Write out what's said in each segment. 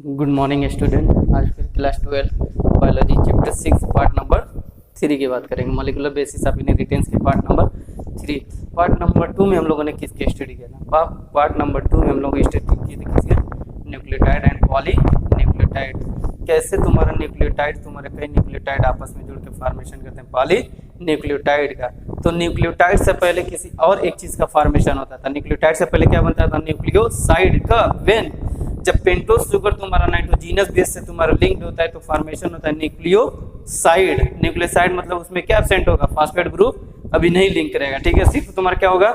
Good morning student. आज फिर class 12 biology chapter 6 part number 3 की बात करेंगे। मॉलिक्यूलर बेसिस ऑफ इनहेरिटेंस के पार्ट नंबर 3। पार्ट नंबर 2 में हम लोगों ने किसके स्टडी किया था? पार्ट नंबर 2 में हम लोग स्टडी किए थे किसके? Nucleotide and poly nucleotide. कैसे तुम्हारा न्यूक्लियोटाइड, तुम्हारे कई न्यूक्लियोटाइड आपस में जुड़ के फॉर्मेशन करते हैं पॉली न्यूक्लियोटाइड का। तो न्यूक्लियोटाइड से पहले किसी और एक चीज का फॉर्मेशन होता था। न्यूक्लियोटाइड से पहले क्या बनता था? न्यूक्लियोसाइड का। व्हेन जब पेंटोज शुगर तुम्हारा नाइट्रोजीनस बेस से तुम्हारा लिंक्ड होता है तो फॉर्मेशन होता है न्यूक्लियोसाइड। न्यूक्लियोसाइड मतलब उसमें क्या एब्सेंट होगा? फॉस्फेट ग्रुप अभी नहीं लिंक करेगा, ठीक है। सिर्फ तुम्हारा क्या होगा?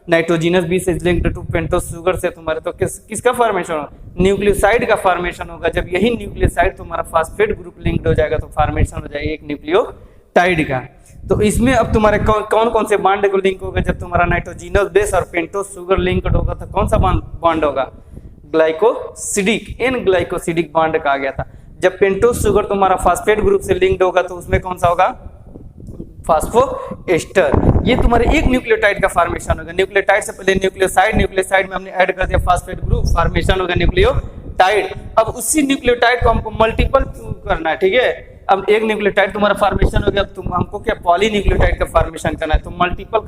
Nitrogenous base is linked to pentose sugar से तुम्हारे तो किसका फॉर्मेशन होगा? न्यूक्लियोसाइड का फॉर्मेशन होगा। जब यही न्यूक्लियोसाइड तुम्हारा फॉस्फेट ग्रुप लिंक्ड हो जाएगा तो फॉर्मेशन हो जाएगा एक न्यूक्लियोटाइड का। तो इसमें अब तुम्हारे कौन कौन से बॉन्ड को लिंक होगा? जब तुम्हारा नाइट्रोजीनस बेस और पेंटोज शुगर लिंक्ड होगा तो कौन सा बॉन्ड होगा? ग्लाइकोसिडिक। इन ग्लाइकोसिडिक बॉन्ड कहा गया था। जब पेंटोज शुगर तुम्हारा फॉस्फेट ग्रुप से लिंक्ड होगा तो उसमें कौन सा होगा? फास्फोएस्टर। ये तुम्हारे एक न्यूक्लियोटाइड का फॉर्मेशन होगा। न्यूक्लियोटाइड से पहले न्यूक्लियोसाइड, न्यूक्लियोसाइड में हमने ऐड कर दिया फॉस्फेट ग्रुप, फॉर्मेशन होगा न्यूक्लियोटाइड। अब उसी न्यूक्लियोटाइड को हमको मल्टीपल करना है, ठीक है। अब एक न्यूक्लियोटाइड तुम्हारा फॉर्मेशन हो गया, तुम हमको क्या पॉली न्यूक्लियोटाइड का फॉर्मेशन करना है, तो मल्टीपल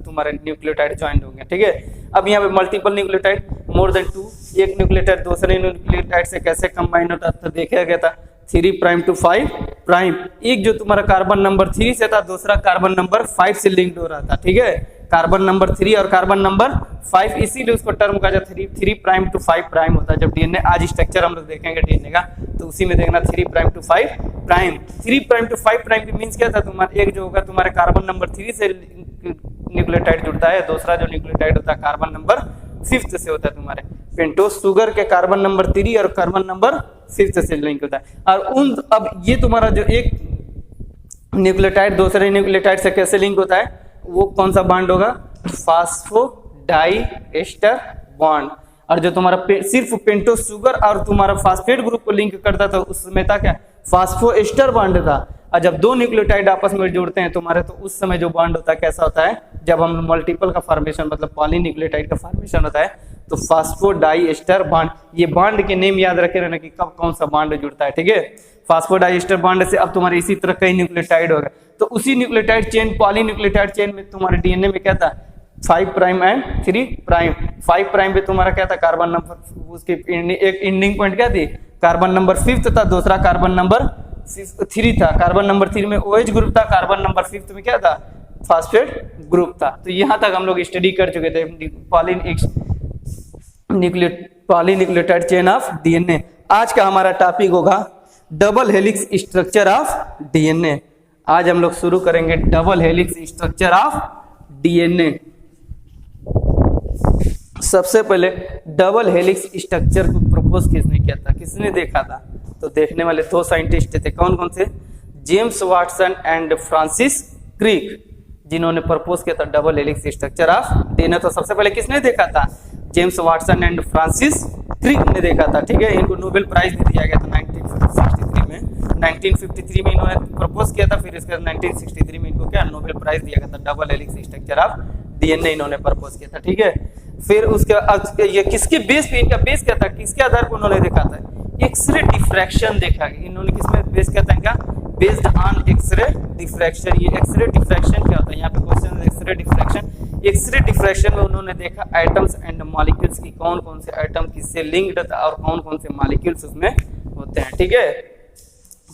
तुम्हारे न्यूक्लियोटाइड ज्वाइन होंगे, ठीक है। अब यहाँ पे मल्टीपल न्यूक्लियोटाइड मोर देन 2, एक न्यूक्लियोटाइड दूसरे न्यूक्लियोटाइड से कैसे कंबाइन होता था देखा गया था। 3 प्राइम टू 5 प्राइम। एक जो तुम्हारा कार्बन नंबर 3 से था, दूसरा कार्बन नंबर 5 से लिंक्ड हो रहा था, ठीक है। कार्बन नंबर 3 और कार्बन नंबर 5, इसीलिए उसको टर्म कहा जाता है 3 प्राइम टू 5 प्राइम होता है। जब डीएनए आज स्ट्रक्चर हम लोग देखेंगे डीएनए का तो उसी में देखना 3 prime to 5 prime. 3 prime to 5 prime की मींस क्या था? तुम्हारा एक जो होगा तुम्हारे कार्बन नंबर 3 से न्यूक्लियोटाइड जुड़ता है, दूसरा जो न्यूक्लियोटाइड होता है कार्बन नंबर 5 से होता है। तुम्हारे पेंटोज शुगर के कार्बन नंबर 3 और कार्बन नंबर 5 से लिंक होता है। और अब ये तुम्हारा जो एक न्यूक्लियोटाइड दूसरे न्यूक्लियोटाइड से कैसे लिंक होता है, वो कौन सा बॉन्ड होगा? फास्फोडाइएस्टर बॉन्ड। और जो तुम्हारा सिर्फ पेंटोज शुगर और तुम्हारा फॉस्फेट ग्रुप को लिंक करता था उसमें था क्या? फास्फोएस्टर बॉन्ड था। और जब दो न्यूक्लियोटाइड आपस में जुड़ते हैं तुम्हारे तो उस समय जो बॉन्ड होता है कैसा होता है? जब हम मल्टीपल का फॉर्मेशन मतलब पॉली न्यूक्लियोटाइड का फॉर्मेशन होता है तो फास्फोडाइएस्टर बॉन्ड। ये बॉन्ड के नेम याद रखे रहना कि कब कौन सा बॉन्ड जुड़ता है, ठीक है। फास्फोडाइएस्टर बॉन्ड से अब तुम्हारे इसी तरह कई न्यूक्लियोटाइड होगा तो उसी nucleotide chain poly nucleotide chain में तुम्हारे डीएनए में क्या था? 5 प्राइम एंड 3 प्राइम। 5 प्राइम पे तुम्हारा क्या था? कार्बन नंबर, उसकी एक एंडिंग पॉइंट क्या थी? कार्बन नंबर 5 था, दूसरा कार्बन नंबर 3 था। कार्बन नंबर 3 में OH ग्रुप था, कार्बन नंबर 5 में क्या था? फॉस्फेट ग्रुप था। तो यहाँ तक हम लोग स्टडी कर चुके थे poly nucleotide chain of DNA. आज का हमारा टॉपिक होगा double helix structure of DNA. आज हम लोग शुरू करेंगे double helix structure of DNA. सबसे पहले डबल हेलिक्स स्ट्रक्चर को प्रपोज किसने किया था, किसने देखा था? तो देखने वाले दो साइंटिस्ट थे। कौन कौन से? James Watson and Francis Crick, जिन्होंने प्रपोज किया था double helix structure of DNA. तो सबसे पहले किसने देखा था? James Watson and Francis Crick ने देखा था, ठीक है। इनको नोबेल प्राइज भी दिया गया था 1963 में। 1953 में इन्होंने प्रपोज किया था, फिर इसके 1963 में इनको क्या नोबेल प्राइज दिया गया था। Double helix structure of DNA इन्होंने प्रपोज किया था, ठीक है। फिर उसके ये किसके बेस पे, इनका बेस क्या था, किसके आधार पर उन्होंने देखा था? एक्सरे डिफ्रैक्शन देखा। इन्होंने किसमें बेस किया था? इनका बेस्ड ऑन एक्सरे डिफ्रैक्शन। ये एक्सरे डिफ्रैक्शन क्या होता है? यहाँ पे क्वेश्चन है एक्सरे डिफ्रैक्शन। एक्सरे डिफ्रैक्शन में उन्होंने देखा एटम्स एंड मॉलिक्यूल्स की कौन कौन से एटम किससे लिंक्ड था और कौन कौन से मॉलिक्यूल्स उसमें होते हैं, ठीक है।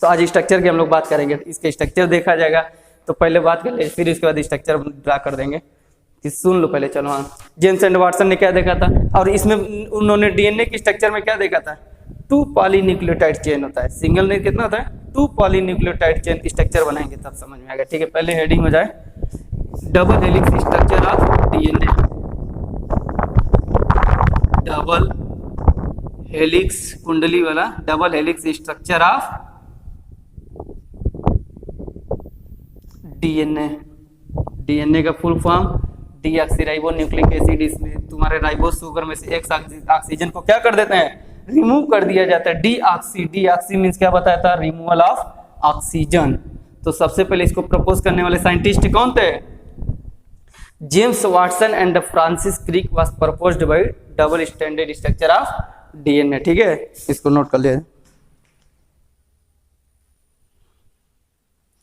तो आज स्ट्रक्चर की हम लोग बात करेंगे। इसके स्ट्रक्चर देखा जाएगा तो पहले बात कर ले, फिर इसके बाद स्ट्रक्चर ड्रा कर देंगे कि सुन लो पहले। चलो हाँ, जेम्स एंड वाटसन ने क्या देखा था और इसमें उन्होंने डीएनए के स्ट्रक्चर में क्या देखा था? 2 पॉली न्यूक्लियोटाइड चेन होता है। सिंगल नहीं कितना होता है? 2 पॉली न्यूक्लियोटाइड चेन स्ट्रक्चर बनाएंगे तब समझ में आएगा, ठीक है। पहले हेडिंग हो जाए double helix structure of DNA. Double helix कुंडली वाला double helix structure of DNA. DNA का full form deoxyribo nucleic acid. इसमें तुम्हारे राइबोस शुगर में से एक ऑक्सीजन को क्या कर देते हैं? रिमूव कर दिया जाता है। डीऑक्सी, डीऑक्सी मींस क्या बताया था? Removal of oxygen. तो सबसे पहले इसको प्रपोज करने वाले साइंटिस्ट कौन थे? James Watson and Francis Crick was proposed by double standard structure of DNA. ठीक है, इसको नोट कर लिया।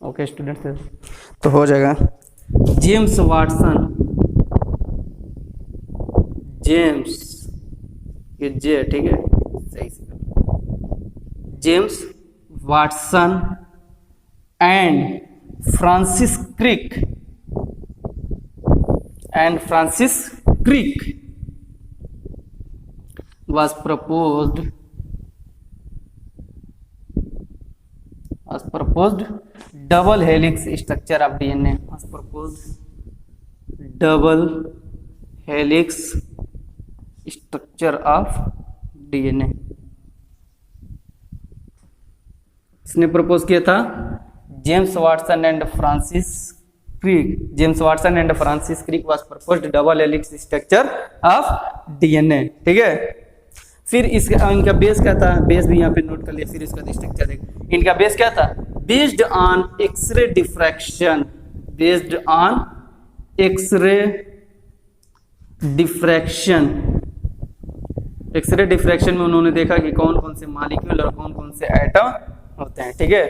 ओके स्टूडेंट्स, तो हो जाएगा जेम्स वाटसन, जेम्स ये जे, ठीक है सही से, James Watson and Francis Crick was proposed double helix structure of DNA, was proposed double helix structure of DNA। इसने प्रपोज किया था James Watson and Francis Crick. James Watson and Francis Crick was proposed double helix structure of DNA. ठीक है, फिर इसका इनका base क्या था, बेस भी यहाँ पे नोट कर लिया। फिर इसका स्ट्रक्चर देख, इनका बेस क्या था, based on X ray diffraction, based on X ray diffraction. X ray diffraction में उन्होंने देखा कि कौन कौन से मॉलिक्यूल और कौन कौन से एटम होते हैं। ठीक है,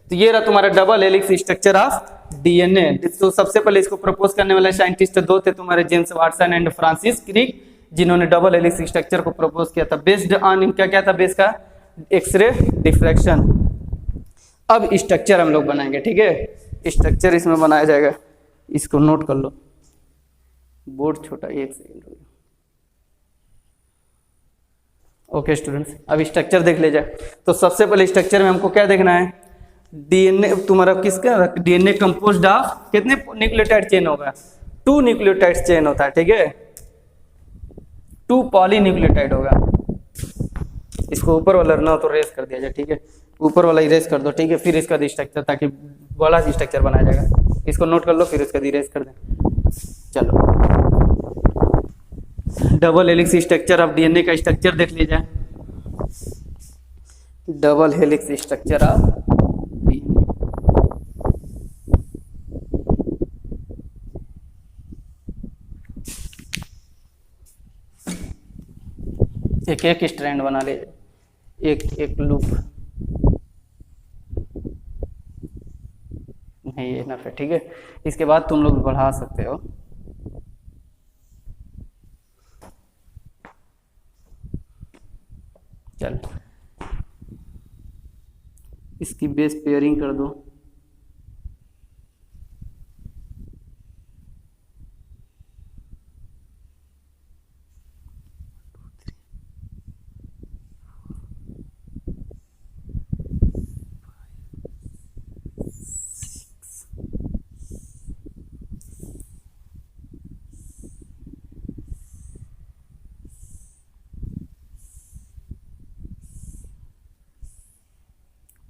तो ये रहा तुम्हारा double helix structure of DNA. तो सबसे पहले इसको प्रपोज करने वाले साइंटिस्ट दो थे तुम्हारे, James Watson and Francis Crick, जिन्होंने डबल हेलिक्स स्ट्रक्चर को प्रपोज किया था बेस्ड ऑन इनका क्या था, बेस का एक्सरे डिफ्रैक्शन। अब स्ट्रक्चर हम लोग बनाएंगे। ठीक है, स्ट्रक्चर इसमें बनाया जाएगा, इसको नोट कर लो, बोर्ड छोटा, एक सेकेंड। ओके स्टूडेंट्स, अब स्ट्रक्चर देख ले जाए। तो सबसे पहले स्ट्रक्चर में हमको क्या देखना है, डीएनए तुम्हारा किसका, डीएनए कंपोज्ड ऑफ कितने न्यूक्लियोटाइड चेन होगा, 2 न्यूक्लियोटाइड चेन होता है। ठीक है, 2 पॉलीन्यूक्लियोटाइड होगा। इसको ऊपर वाला ना तो रेस कर दिया जाए। ठीक है, ऊपर वाला इरेज कर दो। ठीक है, फिर इसका स्ट्रक्चर, ताकि बड़ा स्ट्रक्चर बनाया जाएगा। इसको नोट कर लो, फिर इसका इरेज कर दें। चलो, double helix structure of DNA का स्ट्रक्चर देख लीजिए। Double helix structure of DNA, एक एक स्ट्रैंड बना ले, एक एक लूप नहीं, ये इनफ है। ठीक है, इसके बाद तुम लोग बढ़ा सकते हो। चल, इसकी बेस पेयरिंग कर दो।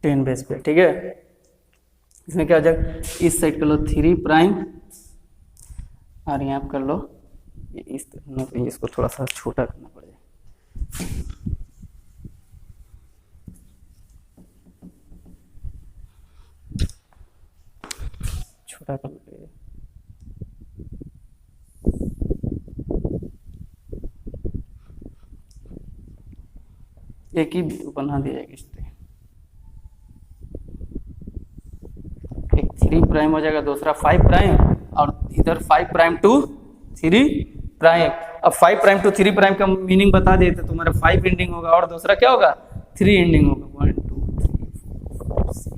टेन बेस पे। ठीक है, इसमें क्या आ जाएगा, इस साइड कर लो 3 प्राइम और यहाँ कर लो इस तरह, इसको थोड़ा सा छोटा करना पड़ेगा। छोटा कर लो, एक ही बना दिया जाएगा। इस 3 प्राइम हो जाएगा, दूसरा 5 प्राइम, और इधर 5 प्राइम टू 3 प्राइम। अब 5 प्राइम टू 3 प्राइम का मीनिंग बता दे तो तुम्हारा 5 एंडिंग होगा और दूसरा क्या होगा, 3 एंडिंग होगा। 1 2 3 4 6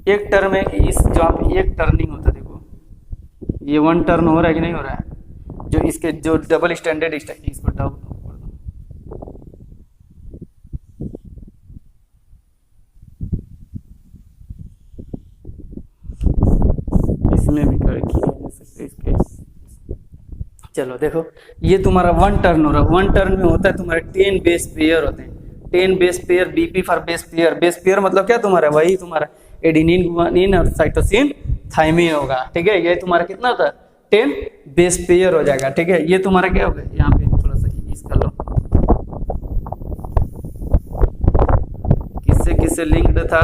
एक टर्म में इस जो आप एक टर्निंग होता है, देखो ये 1 टर्न हो रहा है कि नहीं हो रहा है, जो इसके जो डबल स्टैंडर्ड इसको डबल इसमें भी कर सकते इसके। चलो देखो, ये तुम्हारा 1 टर्न हो रहा है। 1 टर्न में होता है तुम्हारे 10 बेस पेयर होते हैं। 10 base pair, BP for base pair. Base pair मतलब क्या तुम्हारा, वही तुम्हारा एडेनिन, गुआनिन और साइटोसिन थाइमिन होगा। ठीक है, ये तुम्हारा कितना होता है, 10 बेस पेयर हो जाएगा। ठीक है, ये तुम्हारा क्या होगा, यहाँ पे थोड़ा सा इसका लो, किससे किससे लिंक्ड था।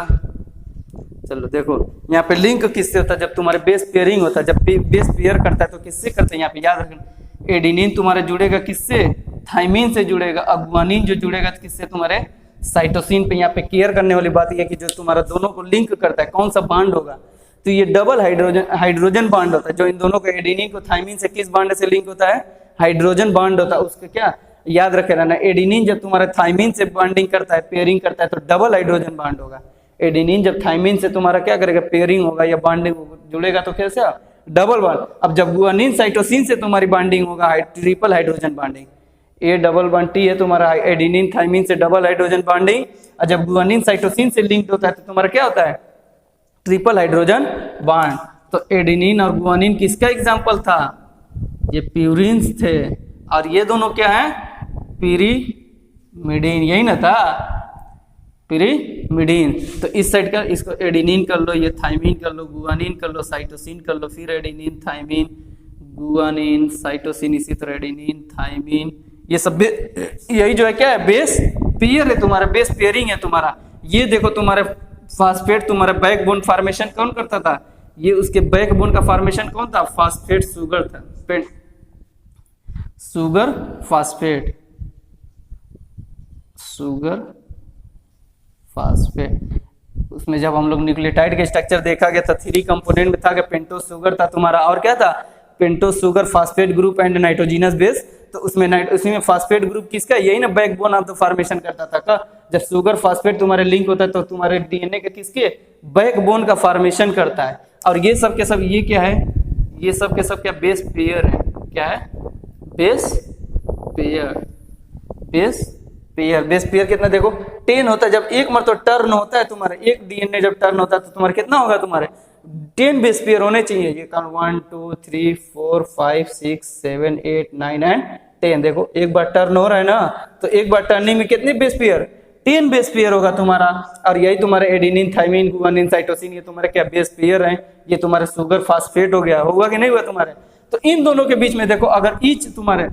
चलो देखो, यहाँ पे लिंक किससे होता है? जब तुम्हारे बेस पेयरिंग होता है, जब बेस पेयर करता है तो किससे करते हैं? यहाँ पे याद रखना, एडेनिन तुम्हारे जुड़ेगा किससे? थाइमिन से जुड़ेगा। अब गुआनिन जो जुड़ेगा किससे? तुम्हारे साइटोसिन पे। यहाँ पे केयर करने वाली बात यह है कि जो तुम्हारा दोनों को लिंक करता है कौन सा बांड होगा? तो ये डबल हाइड्रोजन बांड होता है, जो इन दोनों को एडेनिन को थाइमिन से किस बांड से लिंक होता है? हाइड्रोजन बांड होता है। उसका क्या याद रखे रहना, एडेनिन जब तुम्हारा थाइमिन से बॉन्डिंग करता है, पेयरिंग करता है, तो डबल हाइड्रोजन बांड होगा। एडेनिन जब थाइमिन से तुम्हारा क्या करेगा? पेयरिंग होगा या बॉन्डिंग जुड़ेगा, तो कैसे? Double bond. अब जब गुआनिन साइटोसिन से तुम्हारी बॉन्डिंग होगा, triple hydrogen bonding. A double Bond tea है तुम्हारा एडेनिन थाइमिन से डबल हाइड्रोजन बॉन्डिंग, और जब गुआनिन साइटोसिन से लिंक्ड होता है तो तुम्हारा क्या होता है? Triple hydrogen bond. तो एडेनिन और गुआनिन किसका एग्जाम्पल था? ये प्यूरिन्स थे, और ये दोनों क्या है? पिरीमिडीन, यही ना था? पिरीमिडीन। तो इस साइड का इसको एडेनिन कर लो, ये थाइमिन कर लो, गुआनिन कर लो, साइटोसिन कर लो, फिर एडेनिन थाइमिन गुआनिन साइटोसिन, इसी तरह एडेनिन थाइमिन, ये सब यही जो है क्या है? बेस पेयर है तुम्हारा, बेस पेयरिंग है तुम्हारा। ये देखो तुम्हारे फास्फेट, तुम्हारा बैकबोन फॉर्मेशन कौन करता था? ये उसके बैकबोन का फॉर्मेशन कौन था? फास्फेट शुगर था, शुगर फास्फेट, शुगर फास्फेट। उसमें जब हम लोग न्यूक्लियोटाइड के स्ट्रक्चर देखा गया था, 3 कंपोनेंट में था कि पेंटोस शुगर था तुम्हारा, और क्या था? Pentose sugar, phosphate group and nitrogenous base. तो उसमें फास्फेट ग्रुप किसका? यही ना बैकबोन ऑफ द फॉर्मेशन करता था का। जब शुगर फास्फेट तुम्हारे लिंक होता है तो तुम्हारे डीएनए के किसके? बैकबोन का फॉर्मेशन करता है। और ये सब के सब ये क्या है? ये सब के सब क्या? बेस पेयर है। क्या है? Base pair. बेस पेयर कितना देखो 10 होता है। जब एक मरतबा टर्न होता है तुम्हारा, एक डीएनए जब टर्न होता है तो तुम्हारा कितना होगा? तुम्हारे 10 बेस पेयर होने चाहिए। ये 1 2 3 4 5 6 7 8 9 एंड 10। देखो एक बार टर्न हो रहा है ना, तो एक बार टर्निंग में कितने बेस पेयर? 10 बेस पेयर होगा तुम्हारा। और यही तुम्हारे एडेनिन थाइमिन गुआनिन साइटोसिन, ये तुम्हारे क्या? बेस पेयर हैं। ये तुम्हारे शुगर फास्फेट हो गया, होगा कि नहीं हुआ तुम्हारे? तो इन दोनों के बीच में देखो, अगर ईच तुम्हारे,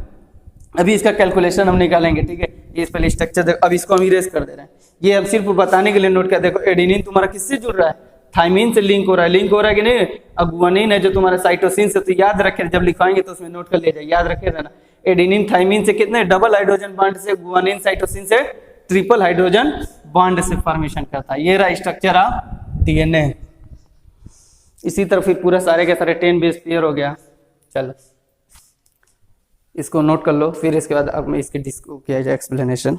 अभी इसका कैलकुलेशन हम निकालेंगे, ठीक है? ये इस पहले स्ट्रक्चर देखो, अब इसको हम इरेज कर दे रहे हैं। ये हम सिर्फ बताने के लिए नोट किया। देखो एडेनिन तुम्हारा किससे जुड़ रहा है? थाइमिन से लिंक हो रहा है। लिंक हो रहा है कि नहीं? अब गुआनिन है जो तुम्हारे साइटोसिन से, तो याद रखे, जब लिखवाएंगे तो उसमें नोट कर लिया जाए, याद रखे रहना। एडेनिन थाइमिन से कितने? डबल हाइड्रोजन बॉन्ड से, गुआनिन साइटोसिन से ट्रिपल हाइड्रोजन बॉन्ड से फॉर्मेशन करता है। ये रहा स्ट्रक्चर ऑफ डीएनए। इसी तरह फिर पूरा सारे के सारे 10 बेस पेयर हो गया। चलो इसको नोट कर लो, फिर इसके बाद अब मैं इसकी डिस्को किया जाए एक्सप्लेनेशन।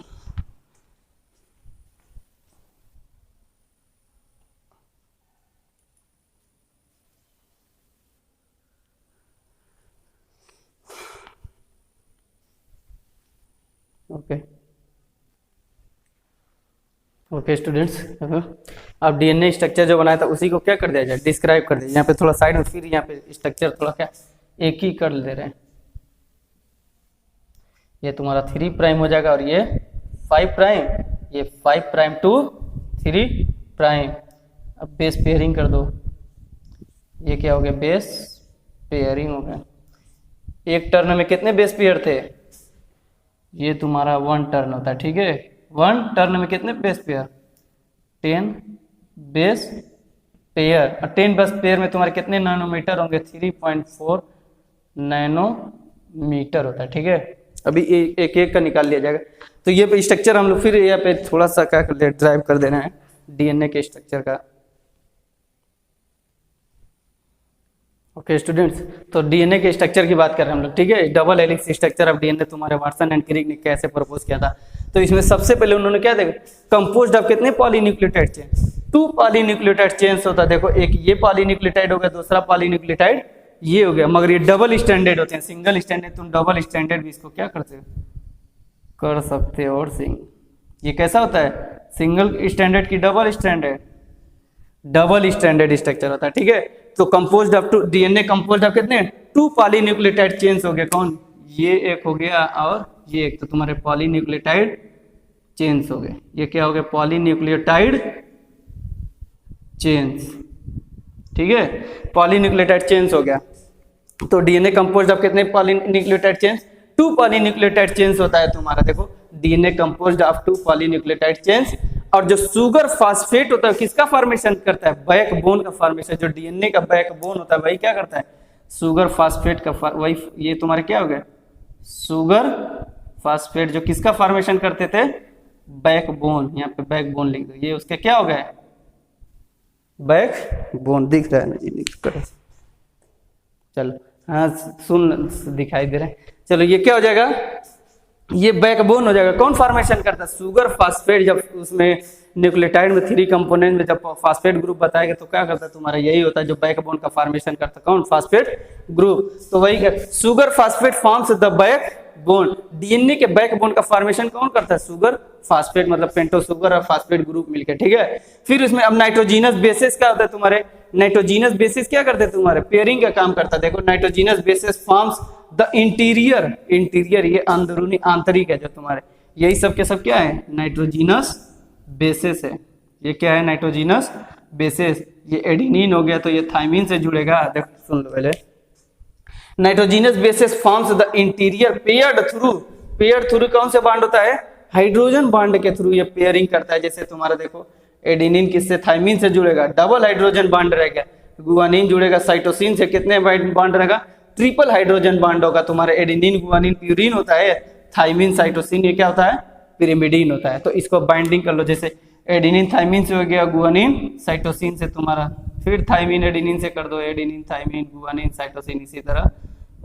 ओके स्टूडेंट्स, अब डीएनए स्ट्रक्चर जो बनाया था उसी को क्या कर दिया जाए? डिस्क्राइब कर दिया। यहाँ पे थोड़ा साइड में, फिर यहाँ पे स्ट्रक्चर थोड़ा क्या एक ही कर ले रहे हैं। ये तुम्हारा 3 प्राइम हो जाएगा, और ये 5 प्राइम, ये 5 प्राइम टू 3 प्राइम। अब बेस पेयरिंग कर दो। ये क्या हो गया? बेस पेयरिंग हो गया। एक टर्न में कितने बेस पेयर थे? ये तुम्हारा 1 टर्न होता है, ठीक है? 1 टर्न में कितने बेस पेयर? 10 base pair. और 10 बेस पेयर में तुम्हारे कितने नैनोमीटर होंगे? 3.4 नैनोमीटर होता है, ठीक है? अभी एक एक का निकाल लिया जाएगा। तो ये स्ट्रक्चर हम लोग फिर यहाँ पे थोड़ा सा क्या कर ले, ड्राइव कर देना है डीएनए के स्ट्रक्चर का। ओके स्टूडेंट्स, तो डीएनए के स्ट्रक्चर की बात कर रहे हैं हम लोग, ठीक है? Double helix structure of DNA तुम्हारे वाटसन एंड क्रिक ने कैसे प्रपोज किया था? तो इसमें सबसे पहले उन्होंने क्या देखा? कंपोज्ड ऑफ कितने पॉलीन्यूक्लियोटाइड चेन? 2 पॉलीन्यूक्लियोटाइड चेन्स होता है। देखो एक ये पॉलीन्यूक्लियोटाइड हो गया, दूसरा पॉलीन्यूक्लियोटाइड ये हो गया। मगर ये डबल स्टैंडर्ड होते हैं, सिंगल स्टैंडर्ड तुम डबल स्टैंडर्ड भी इसको क्या करते हो? कर सकते हो। और ये कैसा होता है? सिंगल स्टैंडर्ड की double standard, double standard structure होता है, ठीक है? तो composed of two, DNA composed of कितने? 2 पॉलीन्यूक्लियोटाइड चेन्स हो गए। कौन? ये एक हो गया और ये एक, तो तुम्हारे पॉलीन्यूक्लियोटाइड चेन्स हो गए। ये क्या हो गया? पॉलीन्यूक्लियोटाइड चेन्स, ठीक है? पॉलीन्यूक्लियोटाइड चेन्स हो गया। तो डीएनए कंपोज्ड ऑफ कितने पॉलीन्यूक्लियोटाइड चेन्स? 2 पॉलीन्यूक्लियोटाइड चेन्स होता है तुम्हारा। देखो DNA composed of 2 polynucleotide chains, और जो शुगर फास्फेट होता है किसका फॉर्मेशन करता है, बैकबोन का फॉर्मेशन। जो डीएनए का बैकबोन होता है वही क्या करता है, शुगर फास्फेट का वही, ये तुम्हारे क्या हो गया, शुगर फास्फेट जो किसका फॉर्मेशन करते थे, बैकबोन। यहाँ पे बैकबोन लिख दो, ये उसके क्या हो गया, बैकबोन। दिख रहा है ना जी, दिख रहा है। चलो हाँ सुन दिखाई दे रहा है। चलो ये क्या हो जाएगा, ये बैकबोन हो जाएगा। कौन फॉर्मेशन करता है, शुगर फास्फेट। जब उसमें न्यूक्लियोटाइड में 3 कंपोनेंट में जब फास्फेट ग्रुप बताएगा तो क्या करता है तुम्हारा, यही होता है जो बैकबोन का फॉर्मेशन करता है। कौन, फास्फेट ग्रुप। तो वही sugar phosphate forms the backbone. DNA के बैकबोन का फॉर्मेशन कौन करता है, शुगर फास्फेट, मतलब पेंटो शुगर और फास्फेट ग्रुप मिलकर, ठीक है। फिर इसमें अब नाइट्रोजीनस बेसिस क्या होता है तुम्हारे, नाइट्रोजीनस बेसिस क्या करते हैं तुम्हारे, पेयरिंग का काम करता है। देखो nitrogenous basis forms the interior, interior ये अंदरूनी आंतरिक है जो तुम्हारे, यही सब के सब क्या है, नाइट्रोजीनस बेसिस है। ये क्या है, नाइट्रोजीनस बेसिस। ये एडेनिन हो गया तो ये थाइमिन से जुड़ेगा। देखो सुन लो पहले, nitrogenous basis forms the interior paired through, paired through कौन से बॉन्ड होता है, हाइड्रोजन बॉन्ड के थ्रू ये पेयरिंग करता है। जैसे तुम्हारा देखो एडेनिन किससे, थाइमिन से जुड़ेगा, डबल हाइड्रोजन बॉन्ड रहेगा। गुआनिन जुड़ेगा साइटोसिन से, कितने बॉन्ड रहेगा, ट्रिपल हाइड्रोजन बॉन्ड होगा तुम्हारा। एडेनिन गुआनिन प्यूरिन होता है, थाइमिन साइटोसिन ये क्या होता है, पिरिमिडीन होता है। तो इसको बाइंडिंग कर लो, जैसे एडेनिन थाइमिन से हो गया, गुआनिन साइटोसिन से तुम्हारा, फिर थाइमिन एडेनिन से कर दो, एडेनिन थाइमिन गुआनिन साइटोसिन, इसी तरह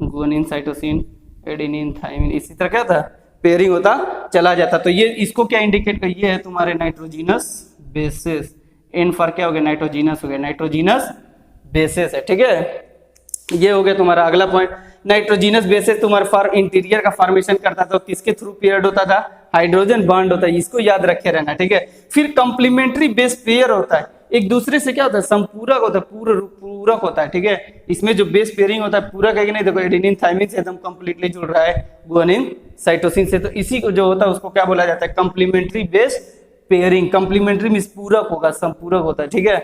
गुआनिन साइटोसिन एडेनिन थाइमिन, इसी तरह क्या था, पेयरिंग होता चला जाता। तो ये इसको क्या इंडिकेट कर, ये है तुम्हारे नाइट्रोजीनस बेसिस। इन फॉर क्या हो गया, नाइट्रोजीनस हो गया, नाइट्रोजीनस बेसिस है, ठीक है। ये हो गया तुम्हारा अगला पॉइंट। नाइट्रोजीनस बेसिस तुम्हारा फॉर इंटीरियर का फॉर्मेशन करता था, किसके थ्रू पेयर्ड होता था, हाइड्रोजन बॉन्ड होता है, इसको याद रखे रहना, ठीक है। फिर कंप्लीमेंट्री बेस पेयर होता है, एक दूसरे से क्या होता है, संपूरक होता है, पूरक होता है, ठीक है। इसमें जो बेस पेयरिंग होता है पूरक है कि नहीं, देखो एडेनिन थाइमिन से एकदम कंप्लीटली जुड़ रहा है, गुआनिन साइटोसिन से, तो इसी को जो होता है उसको क्या बोला जाता है, complementary base pairing. Complementary means पूरक होगा, संपूरक होता है, ठीक है।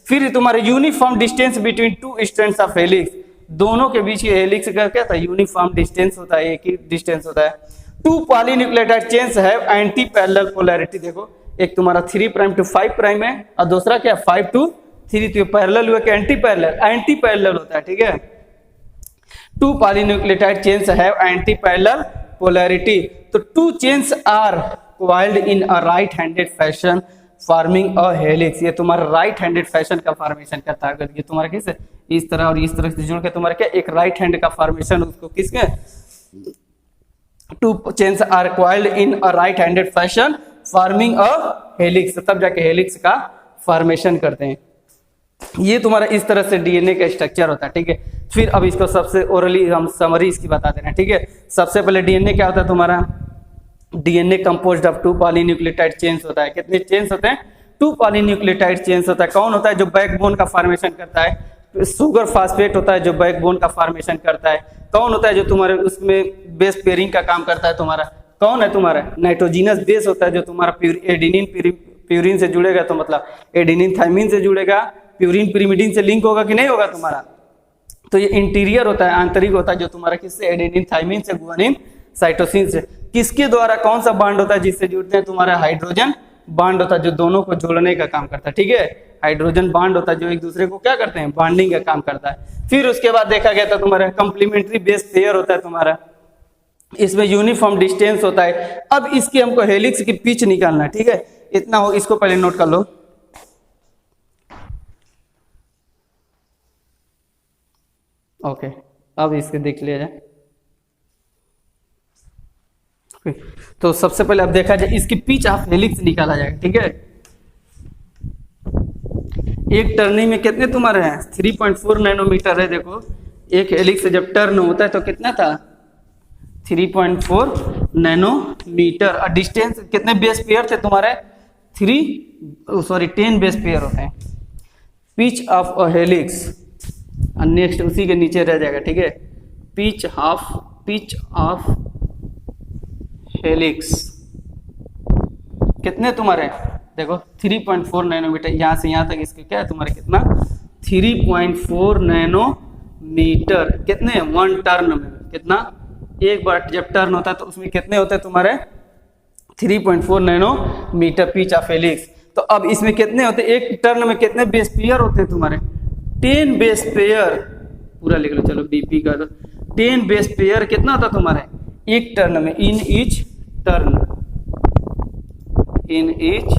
फिर तुम्हारे uniform distance between 2 strands of helix, दोनों के बीच ये हेलिक्स का क्या था, यूनिफॉर्म डिस्टेंस होता है, एक ही डिस्टेंस होता है। 2 polynucleotide chains have anti parallel polarity. देखो एक तुम्हारा 3' to 5' है और दूसरा क्या 5 to 3, तो पैरेलल हुआ कि एंटी पैरेलल, एंटी पैरेलल होता है, ठीक है। 2 polynucleotide chains have anti parallel polarity. तो 2 chains are coiled in a right handed fashion forming a helix। ये तुम्हारा राइट हैंडेड फैशन का फॉर्मेशन करता है। अगर ये तुम्हारा कैसे इस तरह और इस तरह से जुड़ के तुम्हारा क्या एक राइट हैंड का फॉर्मेशन, उसको किसके 2 chains are coiled in a right handed fashion forming a helix, तब जाके हेलिक्स का फॉर्मेशन करते हैं। ये तुम्हारा इस तरह से डीएनए का स्ट्रक्चर होता है, ठीक है। फिर अब इसको सबसे ओरली हम समरी इसकी बता देना, ठीक है। सबसे पहले डीएनए क्या होता है तुम्हारा, DNA composed of 2 polynucleotide chains होता है। कितने चेन्स होते हैं, 2 पॉलीन्यूक्लियोटाइड चेन्स होता है। कौन होता है, जो बैकबोन का फॉर्मेशन करता है, शुगर फास्फेट होता है जो बैकबोन का फॉर्मेशन करता है। कौन होता है जो तुम्हारे उसमें बेस पेयरिंग का काम करता है, तुम्हारा कौन है, तुम्हारा नाइट्रोजीनस बेस होता है जो तुम्हारा एडेनिन प्यूरिन से जुड़ेगा, तो मतलब एडेनिन थाइमिन से जुड़ेगा, प्यूरिन पिरिमिडीन से लिंक होगा कि नहीं होगा तुम्हारा। तो ये इंटीरियर होता है, आंतरिक होता है, जो तुम्हारा किससे, एडेनिन थाइमिन से, गुआनिन साइटोसिन से। किसके द्वारा कौन सा बॉन्ड होता है जिससे जुड़ते हैं, तुम्हारा हाइड्रोजन बॉन्ड होता है जो दोनों को जोड़ने का काम करता है, ठीक है। हाइड्रोजन बॉन्ड होता है जो एक दूसरे को क्या करते हैं, बॉन्डिंग का काम करता है। फिर उसके बाद देखा गया था तुम्हारा कंप्लीमेंट्री बेस पेयर होता है तुम्हारा, इसमें यूनिफॉर्म डिस्टेंस होता है। अब इसकी हमको हेलिक्स की पिच निकालना है, ठीक है। इतना हो, इसको पहले नोट कर लो। ओके, अब इसके देख लिया जाए। तो सबसे पहले अब देखा जाए इसकी पिच ऑफ हेलिक्स निकाला जाएगा, ठीक है। एक टर्निंग में कितने तुम्हारे हैं, 3.4 नैनोमीटर है। देखो एक हेलिक्स जब टर्न होता है तो कितना था, 3.4 नैनोमीटर। और डिस्टेंस कितने बेस पेयर थे तुम्हारे, 10 बेस पेयर होते हैं। पिच ऑफ अ हेलिक्स, और नेक्स्ट उसी के नीचे रह जाएगा, ठीक है। पिच ऑफ हेलिक्स कितने तुम्हारे, देखो 3.4 नैनोमीटर, यहाँ से यहाँ तक इसके क्या है तुम्हारे कितना, 3.4 नैनोमीटर। कितने, 1 टर्न में कितना, एक बार जब टर्न होता है तो उसमें कितने होते हैं तुम्हारे, 3.4 नैनोमीटर पिच ऑफ हेलिक्स। तो अब इसमें कितने होते हैं, एक टर्न में कितने बेस पेयर होते हैं तुम्हारे, 10 बेस पेयर, पूरा लिख लो चलो बीपी का, 10 बेस पेयर कितना होता तुम्हारे एक टर्न में, in each turn, in each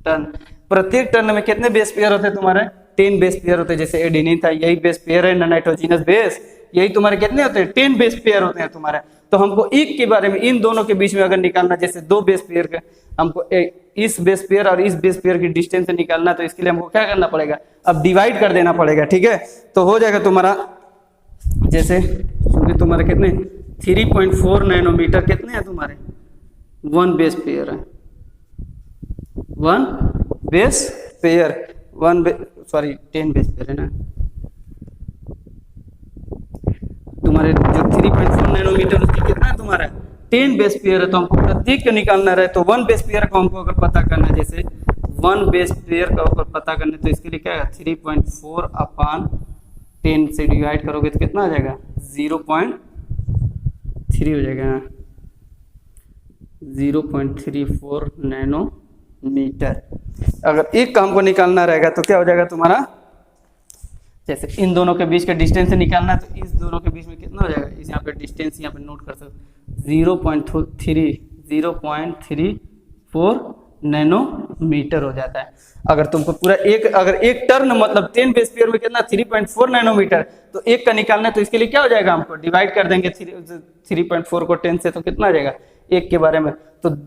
turn, प्रत्येक टर्न में कितने बेस पेयर होते हैं तुम्हारे, 10 बेस पेयर होते हैं। जैसे एडेनिन था, यही बेस पेयर है, नाइट्रोजनस बेस, यही तुम्हारे कितने होते हैं, 10 बेस पेयर होते हैं तुम्हारे। तो हमको एक के बारे में, इन दोनों के बीच में अगर निकालना, जैसे दो बेस पेयर का, हमको इस बेस पेयर और इस बेस पेयर की डिस्टेंस निकालना, तो इसके लिए हमको क्या करना पड़ेगा, अब डिवाइड कर देना पड़ेगा, ठीक है। तो हो जाएगा तुम्हारा, जैसे क्योंकि तुम्हारे कितने 3.4 नैनोमीटर कितने हैं तुम्हारे, 1 बेस पेयर है, 1 बेस पेयर, 10 बेस पेयर है ना तुम्हारे, जो 3.4 नैनोमीटर उसकी कितना है तुम्हारा 10 बेस पेयर है। तो हमको प्रत्येक का निकालना रहे, तो 1 बेस पेयर का हमको अगर पता करना है, जैसे 1 बेस पेयर का अगर पता करना है, तो इसके लिए क्या है 3.4 अपान 10 से डिवाइड करोगे तो कितना आ जाएगा 0.3 हो जाएगा, 0.34 नैनोमीटर। अगर एक का हमको निकालना रहेगा तो क्या हो जाएगा तुम्हारा, जैसे इन दोनों के बीच का डिस्टेंस निकालना है, तो इस दोनों के बीच में कितना हो जाएगा, इस यहाँ पे डिस्टेंस यहाँ पे नोट कर सकते 0.34 नैनोमीटर हो जाता है। अगर तुमको पूरा अगर एक टर्न मतलब 10 बेस पेयर में कितना 3.4 नैनोमीटर, तो एक का निकालना है, तो इसके लिए क्या हो जाएगा, हमको डिवाइड कर देंगे 3.4 को 10 से, तो कितना आ जाएगा एक के बारे में, तो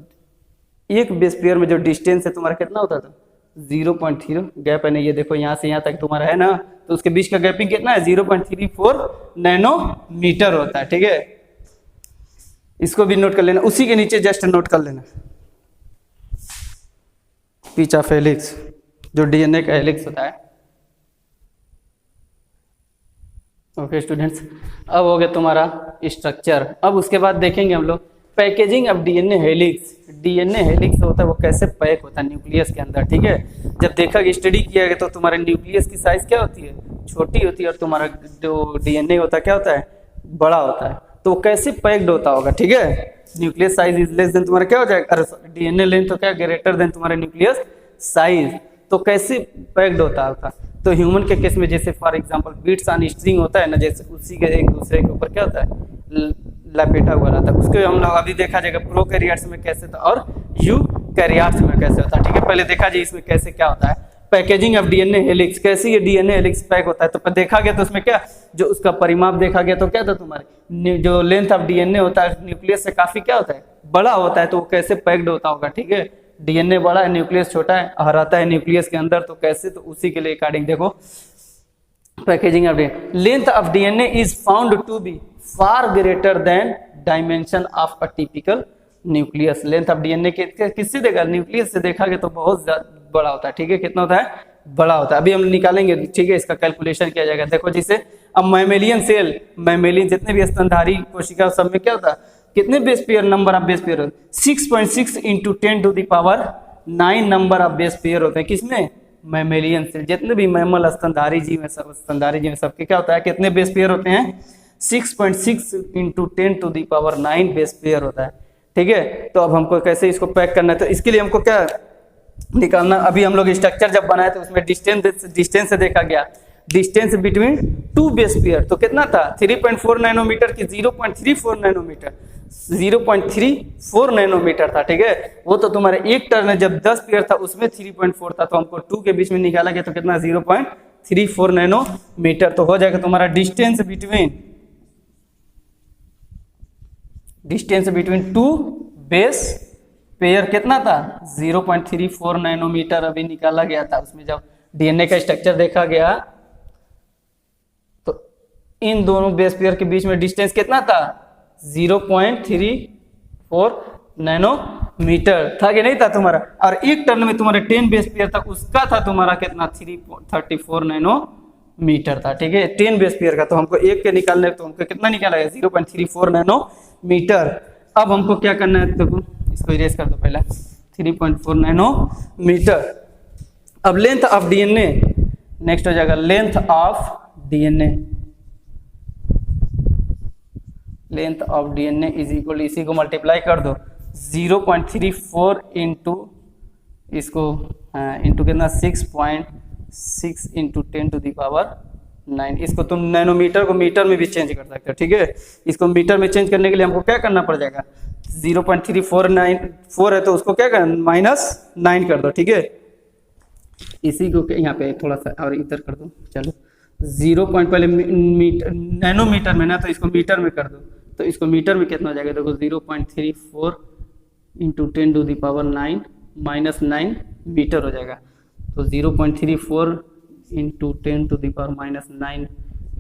एक बेस पेयर में जो डिस्टेंस है तुम्हारा कितना होता था 0.0, गैप है ना, ये देखो यहाँ से यहाँ तक तुम्हारा है ना, तो उसके बीच का गैपिंग कितना है 0.34 नैनोमीटर होता है, ठीक है। इसको भी नोट कर लेना, उसी के नीचे जस्ट नोट कर लेना पिच ऑफ हेलिक्स, जो डीएनए का हेलिक्स होता है। ओके स्टूडेंट्स, अब हो गया तुम्हारा स्ट्रक्चर। अब उसके बाद देखेंगे हम लोग packaging of DNA helix. DNA helix होता है वो कैसे पैक होता है न्यूक्लियस के अंदर, ठीक है। जब देखा कि स्टडी किया गया तो तुम्हारे न्यूक्लियस की साइज क्या होती है, छोटी होती है, और तुम्हारा जो डीएनए होता है क्या होता है, बड़ा होता है। तो कैसे पैक्ड होता होगा, ठीक है। Nucleus size is less than तुम्हारा क्या हो जाएगा, अरे डीएनए लेंथ तो क्या ग्रेटर देन तुम्हारे न्यूक्लियस साइज। तो कैसे पैक्ड होता होगा, तो ह्यूमन के केस में जैसे for example beats on string होता है ना, जैसे उसी के एक दूसरे के ऊपर क्या होता है लपेटा हुआ रहता है। उसके हम लोग अभी देखा जाएगा प्रोकैरियोट्स में कैसे था और यूकैरियोट्स में कैसे होता है, ठीक है। पहले देखा जाए इसमें कैसे क्या होता है पैकेजिंग ऑफ डीएनए हेलिक्स, कैसे ये डीएनए हेलिक्स पैक होता है। तो देखा गया तो उसमें क्या, जो उसका परिमाप देखा गया तो क्या था तुम्हारे, जो लेंथ ऑफ डीएनए होता है न्यूक्लियस से काफी क्या होता है, बड़ा होता है। तो वो कैसे पैक्ड होता होगा, ठीक है। डीएनए बड़ा है, न्यूक्लियस छोटा है, हराता है न्यूक्लियस के अंदर, तो कैसे, तो उसी के लिए अकॉर्डिंग देखो packaging of DNA. Length of DNA is found to be far greater than dimension of a typical nucleus. Length of DNA किससे देखा, न्यूक्लियस से देखा गया तो बहुत बड़ा होता है, ठीक है। कितना होता है, बड़ा होता है। अभी हम निकालेंगे, ठीक है, इसका कैलकुलेशन किया जाएगा। देखो जैसे अब मैमेलियन सेल, मैमेलियन जितने भी स्तनधारी कोशिका सब में क्या होता है, कितने base pair, number of base pair 6.6 into 10⁹ number of base pair होते हैं। किसमें, मैमेलियन सेल, जितने भी मैमल स्तनधारी जीव है, सब स्तनधारी जीव सबके क्या होता है, कितने बेस पेयर होते हैं 6.6 इंटू 10⁹ बेस पेयर होता है, ठीक है। तो अब हमको कैसे इसको पैक करना है, तो इसके लिए हमको क्या निकालना, अभी हम लोग स्ट्रक्चर जब बनाए तो उसमें डिस्टेंस से देखा गया, डिस्टेंस बिटवीन 2 बेस पेयर, तो कितना था 3.4 नैनोमीटर की 0.34 नैनोमीटर, 0.34 नैनोमीटर था, ठीक है। वो तो तुम्हारे एक टर्न है, जब 10 पेयर था उसमें 3.4 था, तो हमको 2 के बीच में निकाला गया तो कितना 0.34 नैनोमीटर। तो हो जाएगा तुम्हारा डिस्टेंस बिटवीन 2 बेस पेयर कितना था 0.34 नैनोमीटर अभी निकाला गया था। उसमें जब डीएनए का स्ट्रक्चर देखा गया तो इन दोनों बेस पेयर के बीच में डिस्टेंस कितना था 0.34 नैनोमीटर था कि नहीं था तुम्हारा। और एक टर्न में तुम्हारे 10 बेस पेयर था, उसका था तुम्हारा कितना 334 नैनोमीटर था, ठीक है। 10 बेस पेयर का, तो हमको एक के निकालने तो हमको कितना निकाला है 0.34 नैनोमीटर। अब हमको क्या करना है, देखो इसको इरेज कर दो पहले, 3.4 नैनोमीटर। अब लेंथ ऑफ डीएनए, नेक्स्ट हो जाएगा length of DNA. Length of DNA is equal, इसी को मल्टीप्लाई कर दो 0.34 इंटू इसको इंटू कितना 6.6 इंटू 10�9। इसको तुम नैनोमीटर को मीटर में भी चेंज कर सकते हो, ठीक है। इसको मीटर में चेंज करने के लिए हमको क्या करना पड़ जाएगा, 0.3494 है तो उसको क्या करना, -9 कर दो, ठीक है। इसी को यहाँ पे थोड़ा सा और इधर कर दो, चलो 0. पहले मीटर नैनोमीटर में ना, तो इसको मीटर में कर दो, तो इसको मीटर में कितना हो जाएगा, देखो 0.34 इंटू 10⁹ -9 मीटर हो जाएगा। तो 0.34 इंटू 10⁻⁹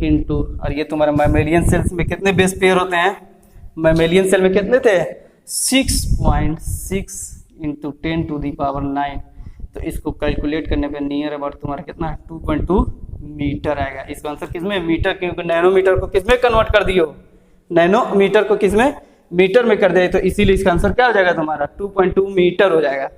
इंटू, और ये तुम्हारे मैमेलियन सेल्स में कितने बेस पेयर होते हैं, मैमेलियन सेल में कितने थे, 6.6 इंटू 10⁹ तो इसको कैलकुलेट करने पे नियर अबाउट तुम्हारा कितना 2.2 मीटर आएगा। इसका आंसर किसमें, मीटर, क्योंकि नैनोमीटर को किसमें कन्वर्ट कर दियो, नैनोमीटर को किसमें, मीटर में कर दिया, तो इसीलिए इसका आंसर क्या हो जाएगा तुम्हारा 2.2 मीटर हो जाएगा।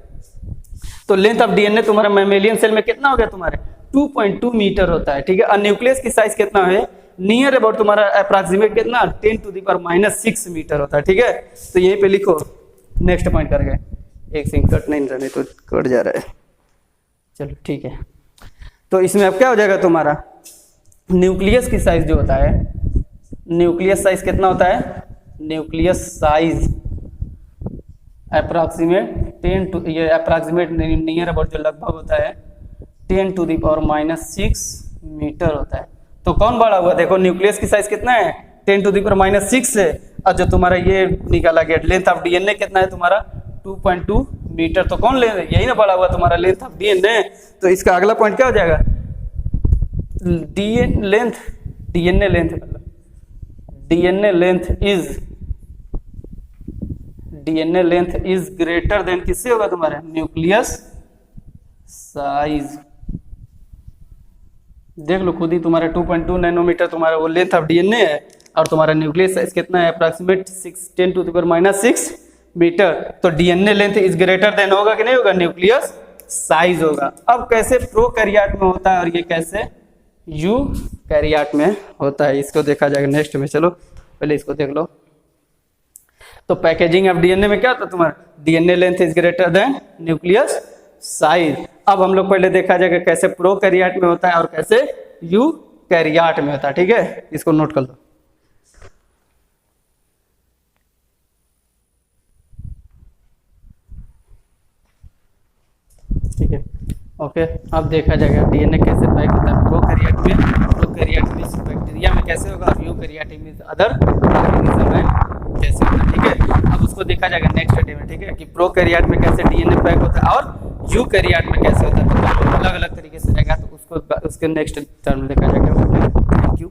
तो लेंथ ऑफ डीएनए तुम्हारा मैमेलियन सेल में कितना हो गया, तुम्हारे 2.2 मीटर होता है, ठीक है। और न्यूक्लियस की साइज कितना है, नियर अबाउट तुम्हारा अप्रॉक्सीमेट कितना 10⁻⁻6 मीटर होता है, ठीक है। तो यहीं पे लिखो, नेक्स्ट पॉइंट कर गए, एक सिंह कट नहीं रहने तो कट जा रहा है, चलो ठीक है। तो इसमें अब क्या हो जाएगा तुम्हारा, न्यूक्लियस की साइज जो होता है, न्यूक्लियस साइज कितना होता है, न्यूक्लियस साइज अप्रॉक्सीमेट ये अप्रॉक्सीमेट नियर अबाउट जो लगभग होता है 10⁻⁻6 मीटर होता है। तो कौन बड़ा हुआ, देखो न्यूक्लियस की साइज कितना है 10⁻⁻6 है, और जो तुम्हारा ये निकाला गया लेंथ ऑफ डीएनए कितना है तुम्हारा 2.2 मीटर, तो कौन ले, यही ना बड़ा हुआ तुम्हारा लेंथ ऑफ डीएनए। तो इसका अगला पॉइंट क्या हो जाएगा, DNA length is greater than किससे होगा तुम्हारा, न्यूक्लियस साइज। देख लो खुद ही, तुम्हारा 2.2 नैनोमीटर तुम्हारा वो लेंथ ऑफ डीएनए है, और तुम्हारा न्यूक्लियस साइज कितना है अप्रॉक्सीमेट 10⁻⁻6 मीटर। तो DNA length is greater than होगा कि नहीं होगा, न्यूक्लियस साइज होगा। अब कैसे प्रोकैरियोट में होता है और ये कैसे यूकैरियोट में होता है, इसको देखा जाएगा नेक्स्ट में। चलो पहले इसको देख लो। तो पैकेजिंग ऑफ डीएनए में क्या होता है तुम्हारा, DNA length is greater than nucleus size. अब हम लोग पहले देखा जाएगा कैसे प्रोकैरियोट में होता है और कैसे यूकैरियोट में होता है, ठीक है। इसको नोट कर लो। ठीक है, ओके। अब देखा जाएगा डीएनए कैसे पैक होता है प्रोकैरियोट में बैक्टीरिया में कैसे होगा, और यूकैरियोट में अदर ऑर्गेनिज्म में कैसे होता है, ठीक है। अब उसको देखा जाएगा नेक्स्ट वीडियो में, ठीक है, कि प्रोकैरियोट में कैसे डीएनए पैक होता है और यूकैरियोट में कैसे होता है, तो अलग अलग तरीके से रहेगा, तो उसको उसके नेक्स्ट टर्म में देखा जाएगा। Thank you.